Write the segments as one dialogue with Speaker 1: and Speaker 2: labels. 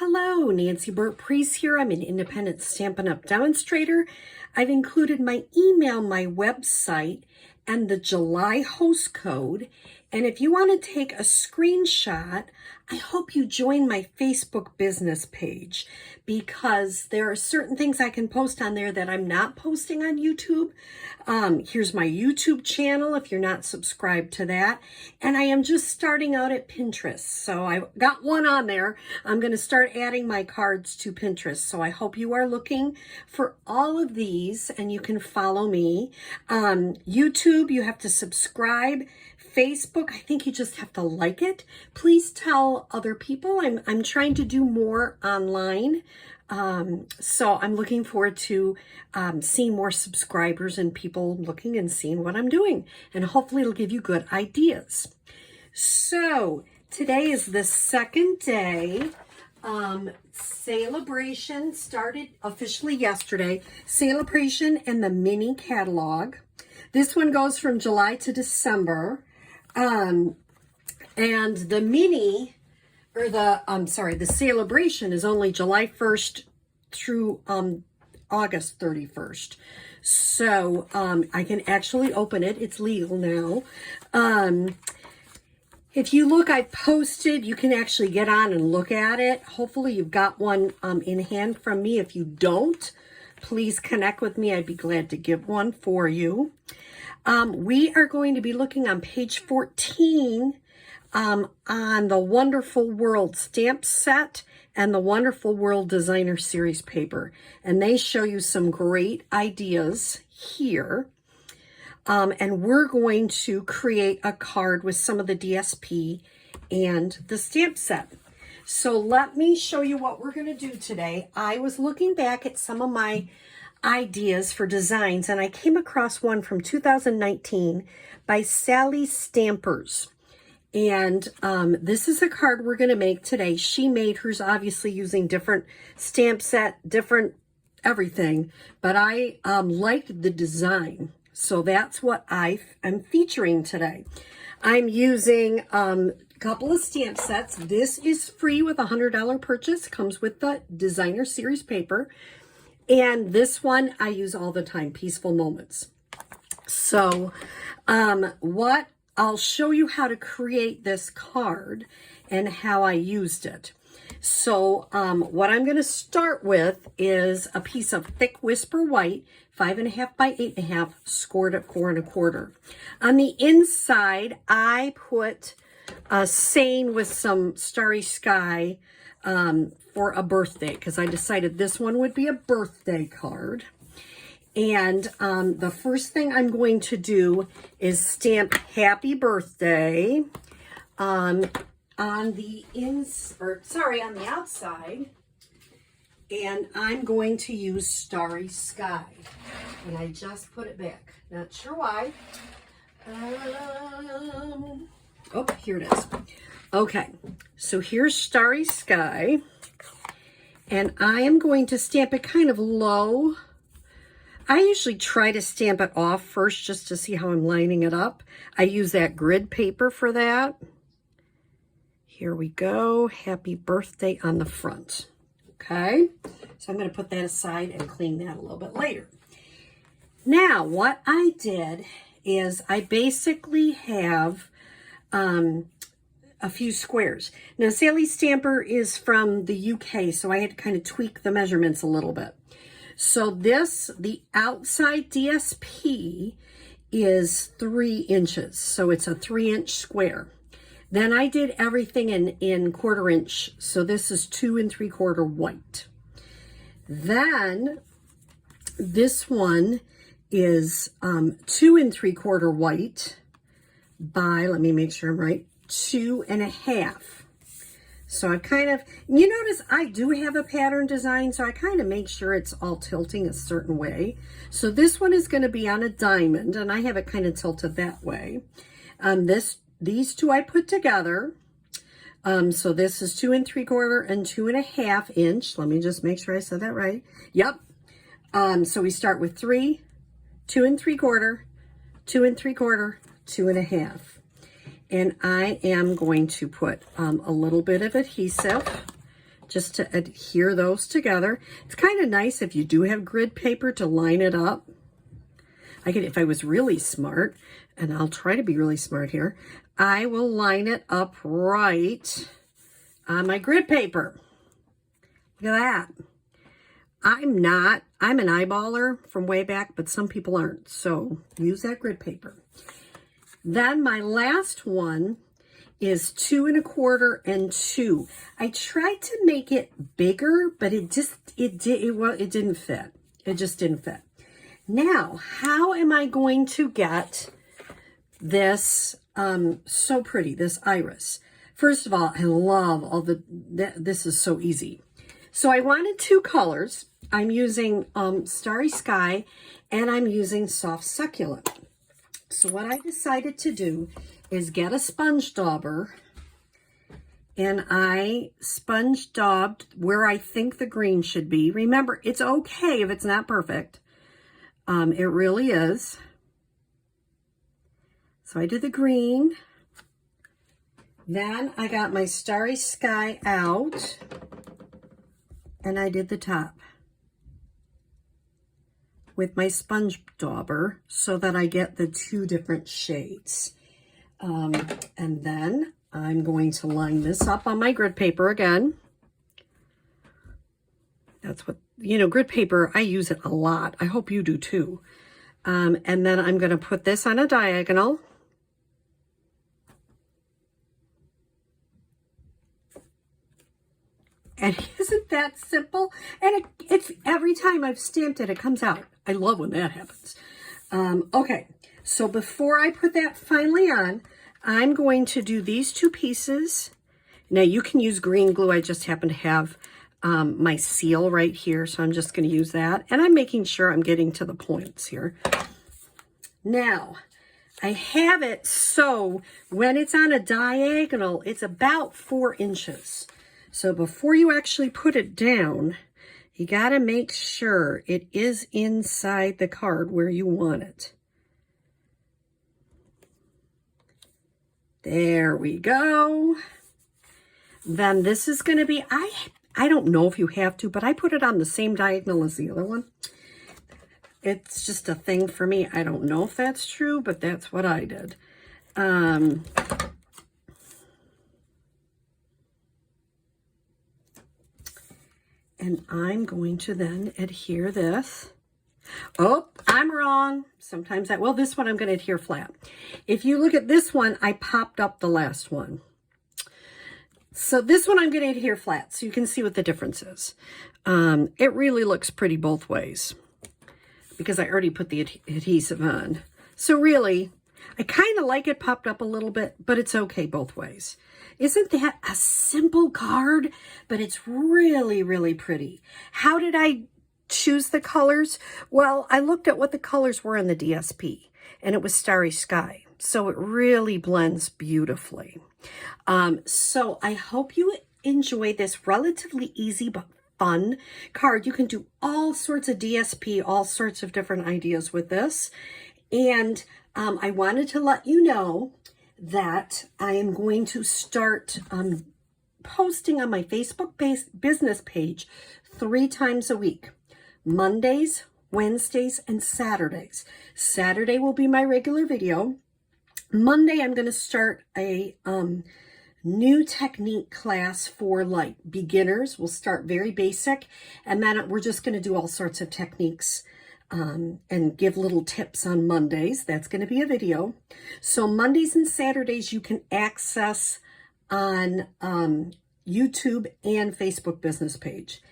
Speaker 1: Hello, Nancy Burt-Preece here. I'm an independent Stampin' Up! Demonstrator. I've included my email, my website, and the July host code. And if you want to take a screenshot, I hope you join my Facebook business page because there are certain things I can post on there that I'm not posting on YouTube. Here's my YouTube channel if you're not subscribed to that. And I am just starting out at Pinterest. So I got one on there. I'm going to start adding my cards to Pinterest. So I hope you are looking for all of these and you can follow me. YouTube, you have to subscribe. Facebook, I think you just have to like it. Please tell other people. I'm trying to do more online. So I'm looking forward to seeing more subscribers and people looking and seeing what I'm doing. And hopefully it'll give you good ideas. So today is the second day. Celebration started officially yesterday. Celebration and the mini catalog. This one goes from July to December. And the mini, or the celebration is only July 1st through August 31st. So I can actually open it. It's legal now. If you look, I posted, you can actually get on and look at it. Hopefully you've got one in hand from me. If you don't, please connect with me. I'd be glad to give one for you. We are going to be looking on page 14 on the Wonderful World stamp set and the Wonderful World Designer Series paper. And they show you some great ideas here. And we're going to create a card with some of the DSP and the stamp set. So let me show you what we're going to do today. I was looking back at some of my ideas for designs and I came across one from 2019 by Sally Stampers. And this is a card we're going to make today. She made hers obviously using different stamp set, different everything, but I liked the design. So that's what I am featuring today. I'm using a couple of stamp sets. This is free with a $100 purchase. Comes with the Designer Series paper. And this one I use all the time, Peaceful Moments. So what I'll show you how to create this card and how I used it. So what I'm going to start with is a piece of thick Whisper White, 5.5 by 8.5, scored at 4 1/4. On the inside, I put a saying with some starry sky for a birthday, because I decided this one would be a birthday card. And the first thing I'm going to do is stamp Happy Birthday on the on the outside. And I'm going to use Starry Sky. And I just put it back. Not sure why. Oh, here it is. Okay, so here's Starry Sky. And I am going to stamp it kind of low. I usually try to stamp it off first just to see how I'm lining it up. I use that grid paper for that. Here we go. Happy Birthday on the front. Okay, so I'm going to put that aside and clean that a little bit later. Now, what I did is I basically have a few squares. Now, Sally Stamper is from the UK, so I had to kind of tweak the measurements a little bit. So the outside DSP is 3 inches, so it's a 3-inch square. Then I did everything in 1/4 inch, so this is 2 3/4 white. Then this one is 2 3/4 white by, let me make sure I'm right, 2 1/2. So I kind of, you notice I do have a pattern design, so I kind of make sure it's all tilting a certain way. So this one is going to be on a diamond, and I have it kind of tilted that way. These two I put together. So this is 2 3/4 and 2 1/2 inch. Let me just make sure I said that right. Yep. So we start with 3, 2 3/4, 2 3/4, 2 1/2. And I am going to put a little bit of adhesive just to adhere those together. It's kind of nice if you do have grid paper to line it up. I could, if I was really smart, and I'll try to be really smart here, I will line it up right on my grid paper. Look at that. I'm an eyeballer from way back, but some people aren't. So use that grid paper. Then my last one is 2 1/4 and 2. I tried to make it bigger, but it didn't fit. It just didn't fit. Now, how am I going to get this so pretty, this iris? First of all, I love all this is so easy. So I wanted 2 colors. I'm using Starry Sky and I'm using Soft Succulent. So what I decided to do is get a sponge dauber, and I sponge daubed where I think the green should be. Remember, it's okay if it's not perfect. It really is. So I did the green. Then I got my Starry Sky out, and I did the top with my sponge dauber so that I get the 2 different shades. And then I'm going to line this up on my grid paper again. That's what, grid paper, I use it a lot. I hope you do too. And then I'm going to put this on a diagonal. And isn't that simple? And it's every time I've stamped it, it comes out. I love when that happens. Okay, so before I put that finally on, I'm going to do these 2 pieces. Now you can use green glue. I just happen to have my seal right here, so I'm just going to use that. And I'm making sure I'm getting to the points here. Now, I have it so when it's on a diagonal, it's about 4 inches. So before you actually put it down, you got to make sure it is inside the card where you want it. There we go. Then this is going to be, I don't know if you have to, but I put it on the same diagonal as the other one. It's just a thing for me. I don't know if that's true, but that's what I did. And I'm going to then adhere this. Oh, I'm wrong. Sometimes well, this one I'm going to adhere flat. If you look at this one, I popped up the last one. So this one I'm going to adhere flat so you can see what the difference is. It really looks pretty both ways because I already put the adhesive on. So really, I kind of like it popped up a little bit, but it's okay both ways. Isn't that a simple card? But it's really, really pretty. How did I choose the colors? Well, I looked at what the colors were in the DSP, and it was Starry Sky. So it really blends beautifully. So I hope you enjoy this relatively easy but fun card. You can do all sorts of DSP, all sorts of different ideas with this. And I wanted to let you know that I am going to start posting on my Facebook business page 3 times a week. Mondays, Wednesdays, and Saturdays. Saturday will be my regular video. Monday, I'm going to start a new technique class for like beginners. We'll start very basic, and then we're just going to do all sorts of techniques and give little tips on Mondays. That's going to be a video. So Mondays and Saturdays you can access on YouTube and Facebook business page.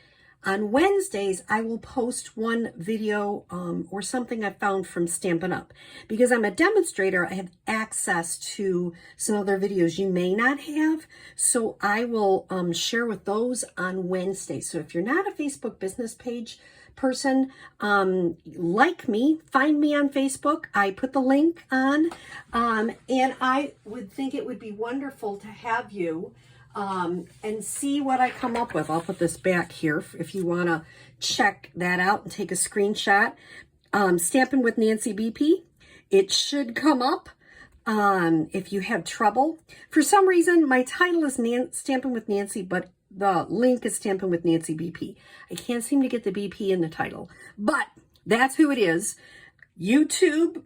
Speaker 1: On Wednesdays, I will post one video or something I found from Stampin' Up. Because I'm a demonstrator, I have access to some other videos you may not have. So I will share with those on Wednesday. So if you're not a Facebook business page person, like me, find me on Facebook. I put the link on. And I would think it would be wonderful to have you and see what I come up with. I'll put this back here if you want to check that out and take a screenshot. Stampin' with Nancy BP. It should come up. If you have trouble, for some reason, my title is Stamping with Nancy, but the link is Stamping with Nancy BP. I can't seem to get the BP in the title, but that's who it is. YouTube.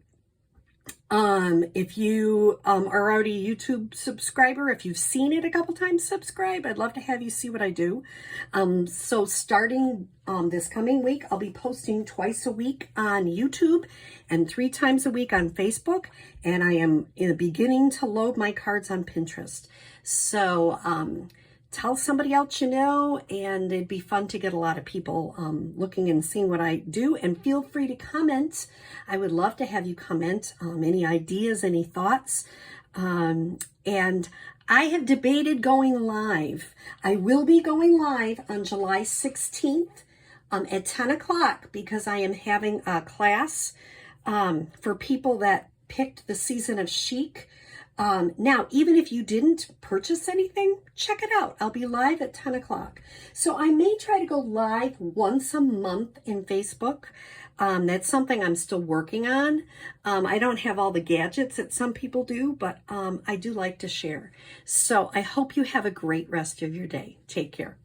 Speaker 1: If you are already a YouTube subscriber, if you've seen it a couple times, subscribe. I'd love to have you see what I do. So starting this coming week, I'll be posting twice a week on YouTube and 3 times a week on Facebook. And I am beginning to load my cards on Pinterest. So tell somebody else you know, and it'd be fun to get a lot of people looking and seeing what I do. And feel free to comment. I would love to have you comment any ideas, any thoughts. And I have debated going live. I will be going live on July 16th at 10 o'clock because I am having a class for people that picked the season of chic. Now, even if you didn't purchase anything, check it out. I'll be live at 10 o'clock. So I may try to go live once a month in Facebook. That's something I'm still working on. I don't have all the gadgets that some people do, but I do like to share. So I hope you have a great rest of your day. Take care.